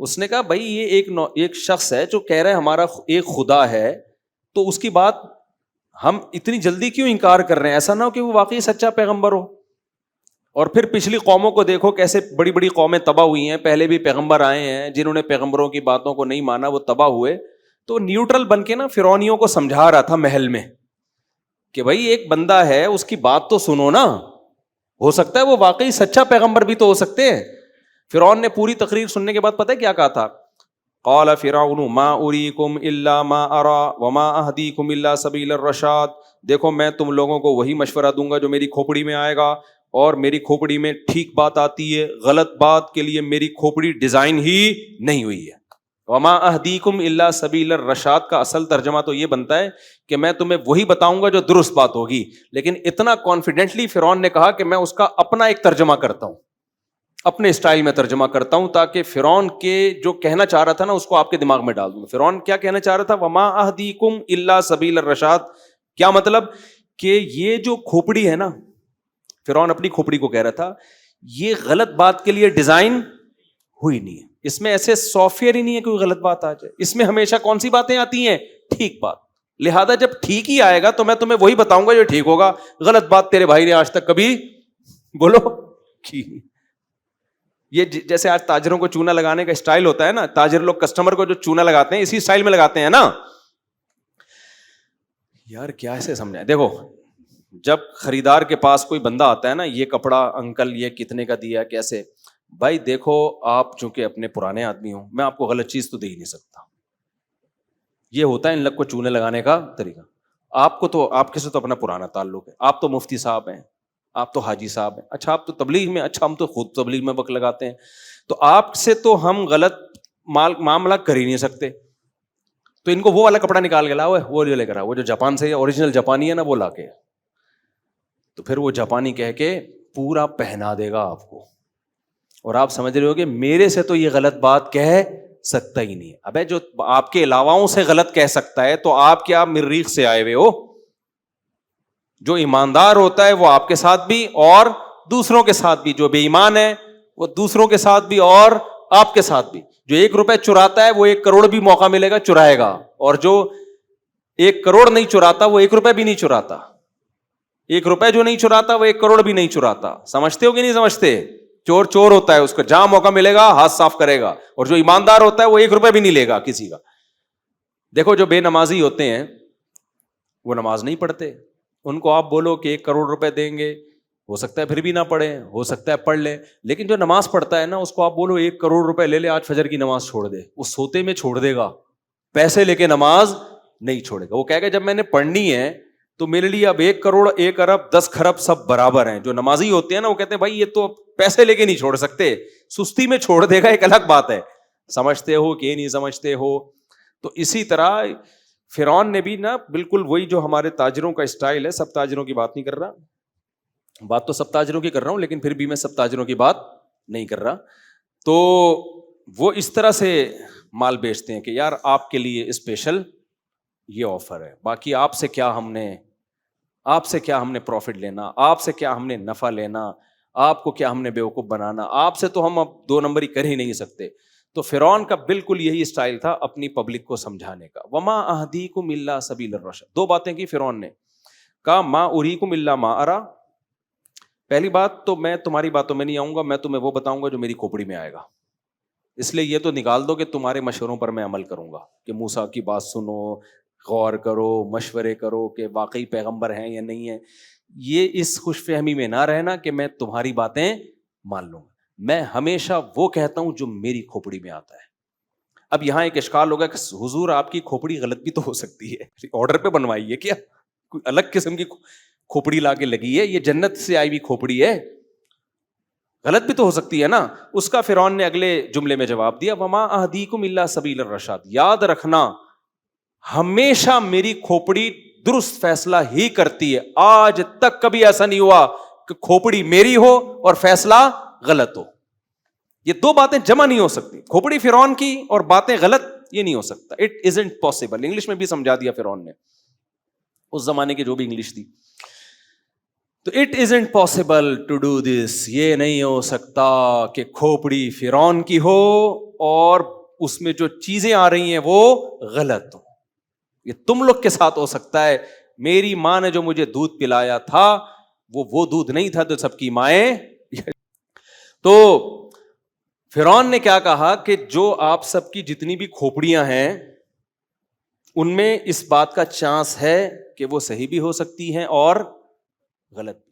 اس نے کہا بھائی یہ ایک شخص ہے جو کہہ رہا ہے ہمارا ایک خدا ہے, تو اس کی بات ہم اتنی جلدی کیوں انکار کر رہے ہیں؟ ایسا نہ ہو کہ وہ واقعی سچا پیغمبر ہو. اور پھر پچھلی قوموں کو دیکھو کیسے بڑی بڑی قومیں تباہ ہوئی ہیں, پہلے بھی پیغمبر آئے ہیں جنہوں نے پیغمبروں کی باتوں کو نہیں مانا, وہ تباہ ہوئے. تو نیوٹرل بن کے نا فرعونیوں کو سمجھا رہا تھا محل میں کہ بھائی ایک بندہ ہے, اس کی بات تو سنو نا, ہو سکتا ہے وہ واقعی سچا پیغمبر بھی تو ہو سکتے ہیں. فرعون نے پوری تقریر سننے کے بعد پتہ ہے کیا کہا تھا؟ قال فرعون ما اریکم الا ما ارى وما اهدیکم الا سبیل الرشاد. دیکھو میں تم لوگوں کو وہی مشورہ دوں گا جو میری کھوپڑی میں آئے گا, اور میری کھوپڑی میں ٹھیک بات آتی ہے, غلط بات کے لیے میری کھوپڑی ڈیزائن ہی نہیں ہوئی ہے. وما اہدیکم الا سبیل الرشاد کا اصل ترجمہ تو یہ بنتا ہے کہ میں تمہیں وہی بتاؤں گا جو درست بات ہوگی. لیکن اتنا کانفیڈنٹلی فرعون نے کہا کہ میں اس کا اپنا ایک ترجمہ کرتا ہوں, اپنے اسٹائل میں ترجمہ کرتا ہوں, تاکہ فرعون کے جو کہنا چاہ رہا تھا نا اس کو آپ کے دماغ میں ڈال دوں. فرعون کیا کہنا چاہ رہا تھا؟ وما اہدیکم الا سبیل الرشاد. کیا مطلب؟ کہ یہ جو کھوپڑی ہے نا, فرعون اپنی کھوپڑی کو کہہ رہا تھا یہ غلط بات کے لیے ڈیزائن ہوئی نہیں ہے, اس میں ایسے سافٹ ویئر ہی نہیں ہے کوئی غلط بات آ جائے. اس میں ہمیشہ کون سی باتیں آتی ہیں؟ ٹھیک بات. لہذا جب ٹھیک ہی آئے گا تو میں تمہیں وہی بتاؤں گا جو ٹھیک ہوگا. غلط بات تیرے بھائی نے آج تک کبھی بولو کی. یہ جیسے آج تاجروں کو چونا لگانے کا اسٹائل ہوتا ہے نا, تاجر لوگ کسٹمر کو جو چونا لگاتے ہیں اسی اسٹائل میں لگاتے ہیں نا. یار کیا ایسے سمجھائیں؟ دیکھو جب خریدار کے پاس کوئی بندہ آتا ہے نا, یہ کپڑا انکل یہ کتنے کا دیا, کیسے؟ بھائی دیکھو آپ چونکہ اپنے پرانے آدمی ہو, میں آپ کو غلط چیز تو دے ہی نہیں سکتا. یہ ہوتا ہے ان لوگ کو چونے لگانے کا طریقہ. آپ کو تو آپ کے سے تو اپنا پرانا تعلق ہے, آپ تو مفتی صاحب ہیں, آپ تو حاجی صاحب ہیں, اچھا آپ تو تبلیغ میں, اچھا ہم تو خود تبلیغ میں وقت لگاتے ہیں, تو آپ سے تو ہم غلط معاملہ کر ہی نہیں سکتے. تو ان کو وہ والا کپڑا نکال کے لاؤ, وہ جو لے کر آؤ, وہ جو جاپان سے اوریجنل جاپانی ہے نا وہ لا کے, تو پھر وہ جاپانی کہہ کے پورا پہنا دے گا آپ کو, اور آپ سمجھ رہے ہو کہ میرے سے تو یہ غلط بات کہہ سکتا ہی نہیں ہے. ابے جو آپ کے علاواؤں سے غلط کہہ سکتا ہے تو آپ کیا مریخ سے آئے ہوئے ہو؟ جو ایماندار ہوتا ہے وہ آپ کے ساتھ بھی اور دوسروں کے ساتھ بھی, جو بے ایمان ہے وہ دوسروں کے ساتھ بھی اور آپ کے ساتھ بھی. جو 1 روپے چراتا ہے وہ 1 کروڑ بھی موقع ملے گا چرائے گا, اور جو 1 کروڑ نہیں چراتا وہ 1 روپے بھی نہیں چراتا. 1 روپے جو نہیں چراتا وہ 1 کروڑ بھی نہیں چراتا. سمجھتے ہو کہ نہیں سمجھتے؟ چور چور ہوتا ہے, اس کو جہاں موقع ملے گا ہاتھ صاف کرے گا, اور جو ایماندار ہوتا ہے وہ 1 روپے بھی نہیں لے گا کسی کا. دیکھو جو بے نمازی ہوتے ہیں وہ نماز نہیں پڑھتے, ان کو آپ بولو کہ 1 کروڑ روپے دیں گے, ہو سکتا ہے پھر بھی نہ پڑھیں, ہو سکتا ہے پڑھ لیں. لیکن جو نماز پڑھتا ہے نا اس کو آپ بولو 1 کروڑ روپے لے لے, آج فجر کی نماز چھوڑ دے, وہ سوتے میں چھوڑ دے گا, پیسے لے کے نماز نہیں چھوڑے گا. وہ کہے گا جب میں نے پڑھنی ہے تو میرے لیے اب 1 کروڑ 1 ارب 10 خرب سب برابر ہیں. جو نمازی ہوتے ہیں نا وہ کہتے ہیں بھائی یہ تو پیسے لے کے نہیں چھوڑ سکتے, سستی میں چھوڑ دے گا, ایک الگ بات ہے. سمجھتے ہو کہ نہیں سمجھتے ہو؟ تو اسی طرح فرعون نے بھی نا بالکل وہی جو ہمارے تاجروں کا اسٹائل ہے, سب تاجروں کی بات نہیں کر رہا, بات تو سب تاجروں کی کر رہا ہوں, لیکن پھر بھی میں سب تاجروں کی بات نہیں کر رہا. تو وہ اس طرح سے مال بیچتے ہیں کہ یار آپ کے لیے اسپیشل یہ آفر ہے, باقی آپ سے کیا ہم نے پروفٹ لینا, آپ سے کیا ہم نے نفع لینا, آپ کو کیا ہم نے بیوقوف بنانا, آپ سے تو ہم اب 2 نمبری کر ہی نہیں سکتے. تو فرعون کا بالکل یہی اسٹائل تھا اپنی پبلک کو سمجھانے کا. وما اہدیکم الا سبیل الرشد. 2 باتیں کی فرعون نے, کہا ما اریکم الا ما ارى, پہلی بات تو میں تمہاری باتوں میں نہیں آؤں گا, میں تمہیں وہ بتاؤں گا جو میری کھوپڑی میں آئے گا, اس لیے یہ تو نکال دو کہ تمہارے مشوروں پر میں عمل کروں گا, کہ موسیٰ کی بات سنو, غور کرو, مشورے کرو کہ واقعی پیغمبر ہیں یا نہیں ہیں. یہ اس خوش فہمی میں نہ رہنا کہ میں تمہاری باتیں مان لوں گا, میں ہمیشہ وہ کہتا ہوں جو میری کھوپڑی میں آتا ہے. اب یہاں ایک اشکال ہوگا کہ حضور آپ کی کھوپڑی غلط بھی تو ہو سکتی ہے, آرڈر پہ بنوائی ہے کیا, کوئی الگ قسم کی کھوپڑی لا کے لگی ہے, یہ جنت سے آئی ہوئی کھوپڑی ہے, غلط بھی تو ہو سکتی ہے نا. اس کا فرعون نے اگلے جملے میں جواب دیا, وما اہدیکم الا سبیل الرشاد, یاد رکھنا ہمیشہ میری کھوپڑی درست فیصلہ ہی کرتی ہے, آج تک کبھی ایسا نہیں ہوا کہ کھوپڑی میری ہو اور فیصلہ غلط ہو. یہ 2 باتیں جمع نہیں ہو سکتی, کھوپڑی فرعون کی اور باتیں غلط, یہ نہیں ہو سکتا. It isn't possible. انگلش میں بھی سمجھا دیا فرعون نے, اس زمانے کی جو بھی انگلش تھی. تو it isn't possible to do this, یہ نہیں ہو سکتا کہ کھوپڑی فرعون کی ہو اور اس میں جو چیزیں آ رہی ہیں وہ غلط ہوں. یہ تم لوگ کے ساتھ ہو سکتا ہے. میری ماں نے جو مجھے دودھ پلایا تھا وہ دودھ نہیں تھا تو سب کی مائیں. تو فرعون نے کیا کہا کہ جو آپ سب کی جتنی بھی کھوپڑیاں ہیں ان میں اس بات کا چانس ہے کہ وہ صحیح بھی ہو سکتی ہیں اور غلط بھی.